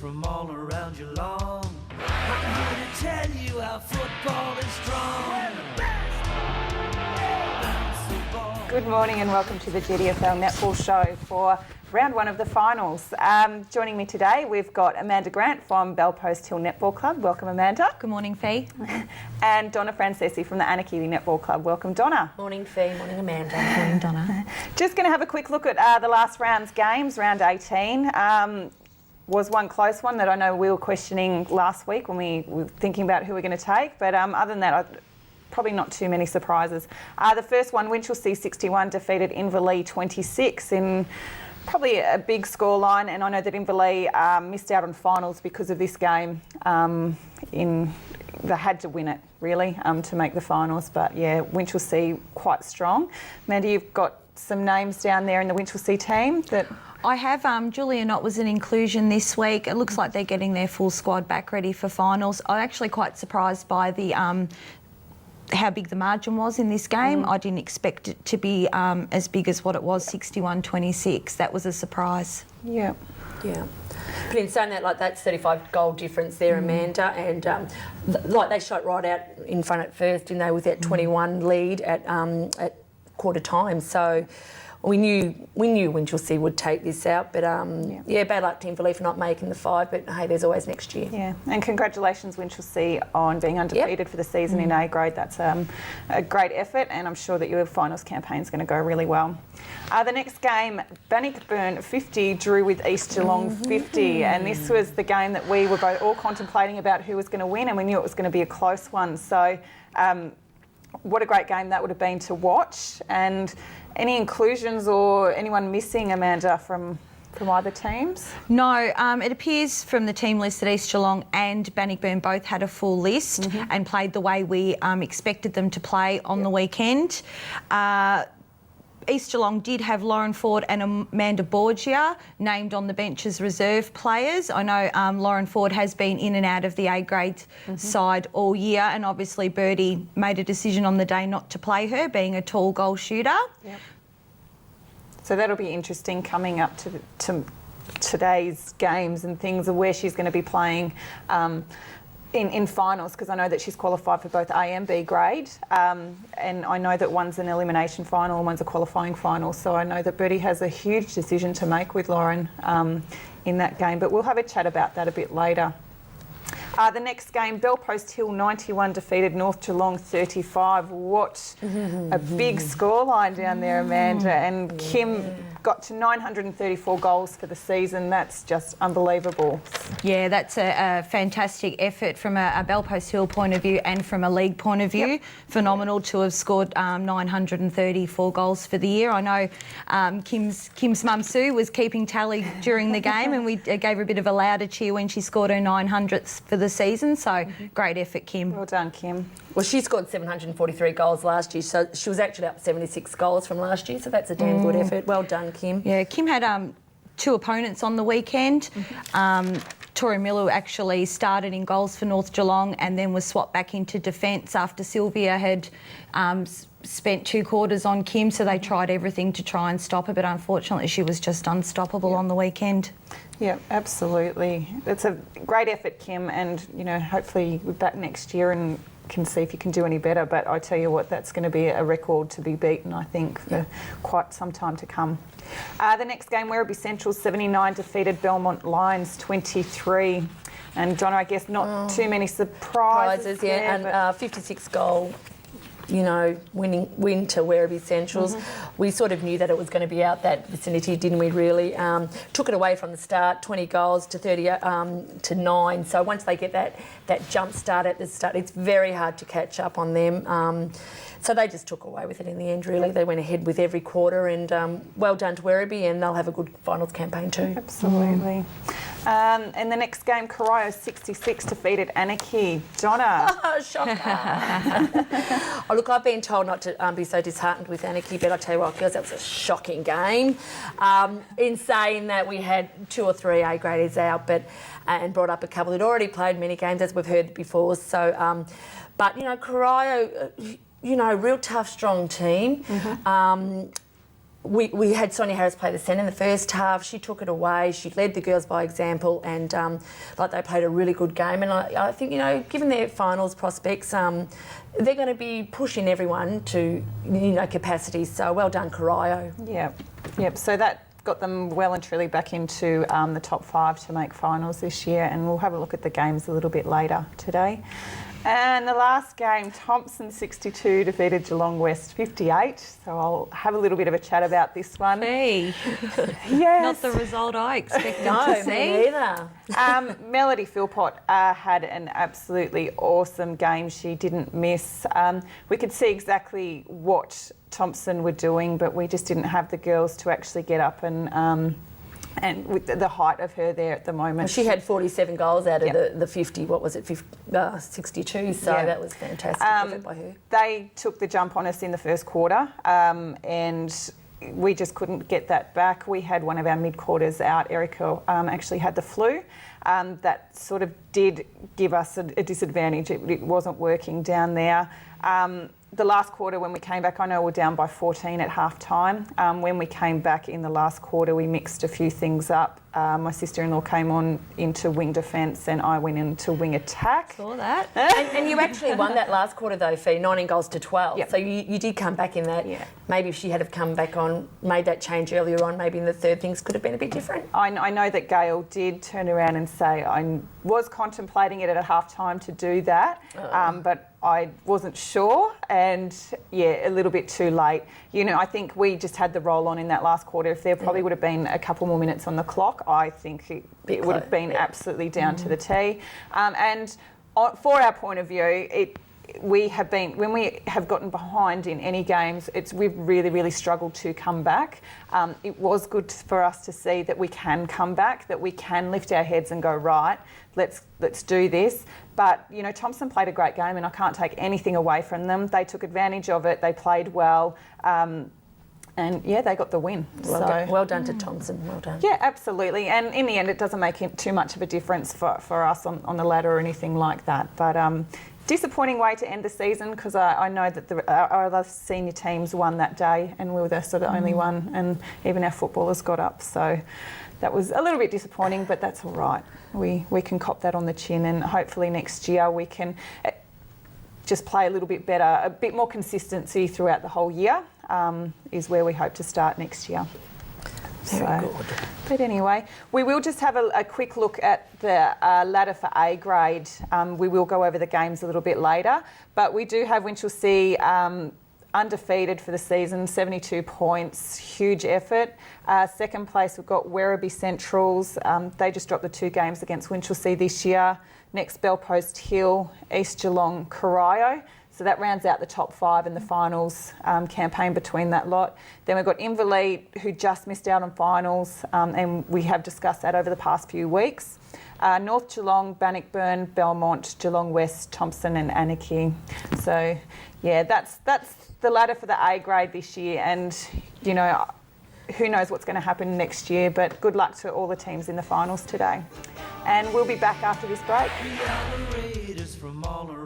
from all around your lawn. I'm here to tell you how football is strong. Good morning and welcome to the GDFL Netball Show for round one of the finals. Joining me today, we've got Amanda Grant from Bellpost Hill Netball Club. Welcome, Amanda. Good morning, Fee. And Donna Francesi from the Anarchy Netball Club. Welcome, Donna. Morning, Fee. Morning, Amanda. Morning, Donna. Just going to have a quick look at the last round's games, round 18. Was one close one that I know we were questioning last week when we were thinking about who we're going to take. But other than that, probably not too many surprises. The first one, Winchelsea 61 defeated Inverleigh 26 in probably a big scoreline, and I know that Inverleigh missed out on finals because of this game. They had to win it, really, to make the finals. But yeah, Winchelsea quite strong. Amanda, you've got some names down there in the Winchelsea team that... I have Julia Knott was an inclusion this week. It looks like they're getting their full squad back ready for finals. I'm actually quite surprised by the how big the margin was in this game. I didn't expect it to be as big as what it was, 61-26. That was a surprise. Yeah. Yeah. But in saying that, like, that's 35 goal difference there, Amanda, and like they shot right out in front at first, didn't they, with that 21 lead at quarter time. So we knew Winchelsea would take this out, but bad luck to Inverleigh for not making the five, but hey, there's always next year. Yeah, and congratulations Winchelsea on being undefeated for the season in A grade. That's a great effort, and I'm sure that your finals campaign is going to go really well. The next game, Bannockburn 50 drew with East Geelong 50, and this was the game that we were both all contemplating about who was going to win, and we knew it was going to be a close one. So what a great game that would have been to watch. And any inclusions or anyone missing, Amanda, from either teams? No, it appears from the team list that East Geelong and Bannockburn both had a full list and played the way we expected them to play on the weekend. East Geelong did have Lauren Ford and Amanda Borgia named on the bench as reserve players. I know Lauren Ford has been in and out of the A-grade side all year, and obviously Birdie made a decision on the day not to play her, being a tall goal shooter. Yep. So that'll be interesting coming up to today's games and things, of where she's going to be playing in finals, because I know that she's qualified for both A and B grade, and I know that one's an elimination final and one's a qualifying final, so I know that Birdie has a huge decision to make with Lauren in that game, but we'll have a chat about that a bit later. The next game, Bellpost Hill 91 defeated North Geelong 35. What a big scoreline down there, Amanda. And Kim got to 934 goals for the season. That's just unbelievable. Yeah, that's a fantastic effort from a Bellpost Hill point of view and from a league point of view. Yep. Phenomenal to have scored 934 goals for the year. I know Kim's mum Sue was keeping tally during the game, and we gave her a bit of a louder cheer when she scored her 900th for the season. So great effort, Kim. Well done, Kim. Well, she scored 743 goals last year, so she was actually up 76 goals from last year, so that's a damn good effort. Well done, Kim. Yeah, Kim had two opponents on the weekend. Tori Miller actually started in goals for North Geelong and then was swapped back into defence after Sylvia had spent 2 quarters on Kim, so they tried everything to try and stop her, but unfortunately she was just unstoppable on the weekend. Yeah, absolutely. It's a great effort, Kim, and hopefully we're back next year and can see if you can do any better. But I tell you what, that's going to be a record to be beaten, I think, for quite some time to come. The next game, Werribee Central 79 defeated Belmont Lions 23. And Donna, I guess not too many surprises there, and 56 goal. Win to Werribee Centrals. We sort of knew that it was going to be out that vicinity, didn't we, really? Took it away from the start, 20 goals to 30 to 9. So once they get that jump start at the start, it's very hard to catch up on them. So they just took away with it in the end, really. They went ahead with every quarter, and well done to Werribee, and they'll have a good finals campaign too. Absolutely. And the next game, Corio 66 defeated Anarchy. Donna. Oh, shocker. Oh, look, I've been told not to be so disheartened with Anarchy, but I tell you what, girls, that was a shocking game. In saying that, we had 2 or 3 A graders out, and brought up a couple who'd already played many games, as we've heard before. So, but Corio, real tough, strong team. we had Sonia Harris play the centre in the first half. She took it away. She led the girls by example, and they played a really good game. And I think, given their finals prospects, they're going to be pushing everyone to capacity. So well done, Corio. Yep. So that got them well and truly back into the top 5 to make finals this year, and we'll have a look at the games a little bit later today. And the last game, Thompson 62 defeated Geelong West 58. So I'll have a little bit of a chat about this one. Hey, yes. not the result I expected No, to see. me neither. Melody Philpott had an absolutely awesome game. She didn't miss. We could see exactly what Thompson were doing, but we just didn't have the girls to actually get up and with the height of her there at the moment. Well, she had 47 goals out of the 50, 62, so that was fantastic effort by her. They took the jump on us in the first quarter, and we just couldn't get that back. We had one of our mid-quarters out. Erica actually had the flu. That sort of did give us a disadvantage. It wasn't working down there. The last quarter when we came back, I know we're down by 14 at half time. When we came back in the last quarter, we mixed a few things up. My sister-in-law came on into wing defence and I went into wing attack. Saw that. And you actually won that last quarter though, Fee, 19 goals to 12. Yep. So you did come back in that. Yeah. Maybe if she had have come back on, made that change earlier on, maybe in the third, things could have been a bit different. I know that Gail did turn around and say I was contemplating it at half time to do that, but I wasn't sure, and a little bit too late. I think we just had the roll on in that last quarter. If there probably would have been a couple more minutes on the clock, I think it would have been absolutely down to the T. And for our point of view, when we have gotten behind in any games, we've really struggled to come back. It was good for us to see that we can come back, that we can lift our heads and go, right, let's do this. But Thompson played a great game, and I can't take anything away from them. They took advantage of it. They played well, and they got the win. Well done to Thompson. Well done. Yeah, absolutely. And in the end, it doesn't make too much of a difference for us on the ladder or anything like that. But disappointing way to end the season, because I know that our other senior teams won that day and we were the sort of only one, and even our footballers got up. So that was a little bit disappointing, but that's all right. We can cop that on the chin, and hopefully next year we can just play a little bit better, a bit more consistency throughout the whole year is where we hope to start next year. Very good. But anyway, we will just have a quick look at the ladder for A grade. We will go over the games a little bit later, but we do have Winchelsea undefeated for the season, 72 points, huge effort. Second place, we've got Werribee Centrals. They just dropped the 2 games against Winchelsea this year. Next, Bellpost Hill, East Geelong, Corio. So that rounds out the top 5 in the finals campaign between that lot. Then we've got Inverleigh, who just missed out on finals, and we have discussed that over the past few weeks. North Geelong, Bannockburn, Belmont, Geelong West, Thompson and Anarchy. So, that's the ladder for the A grade this year, and, who knows what's going to happen next year, but good luck to all the teams in the finals today. And we'll be back after this break. We are the Raiders from all around.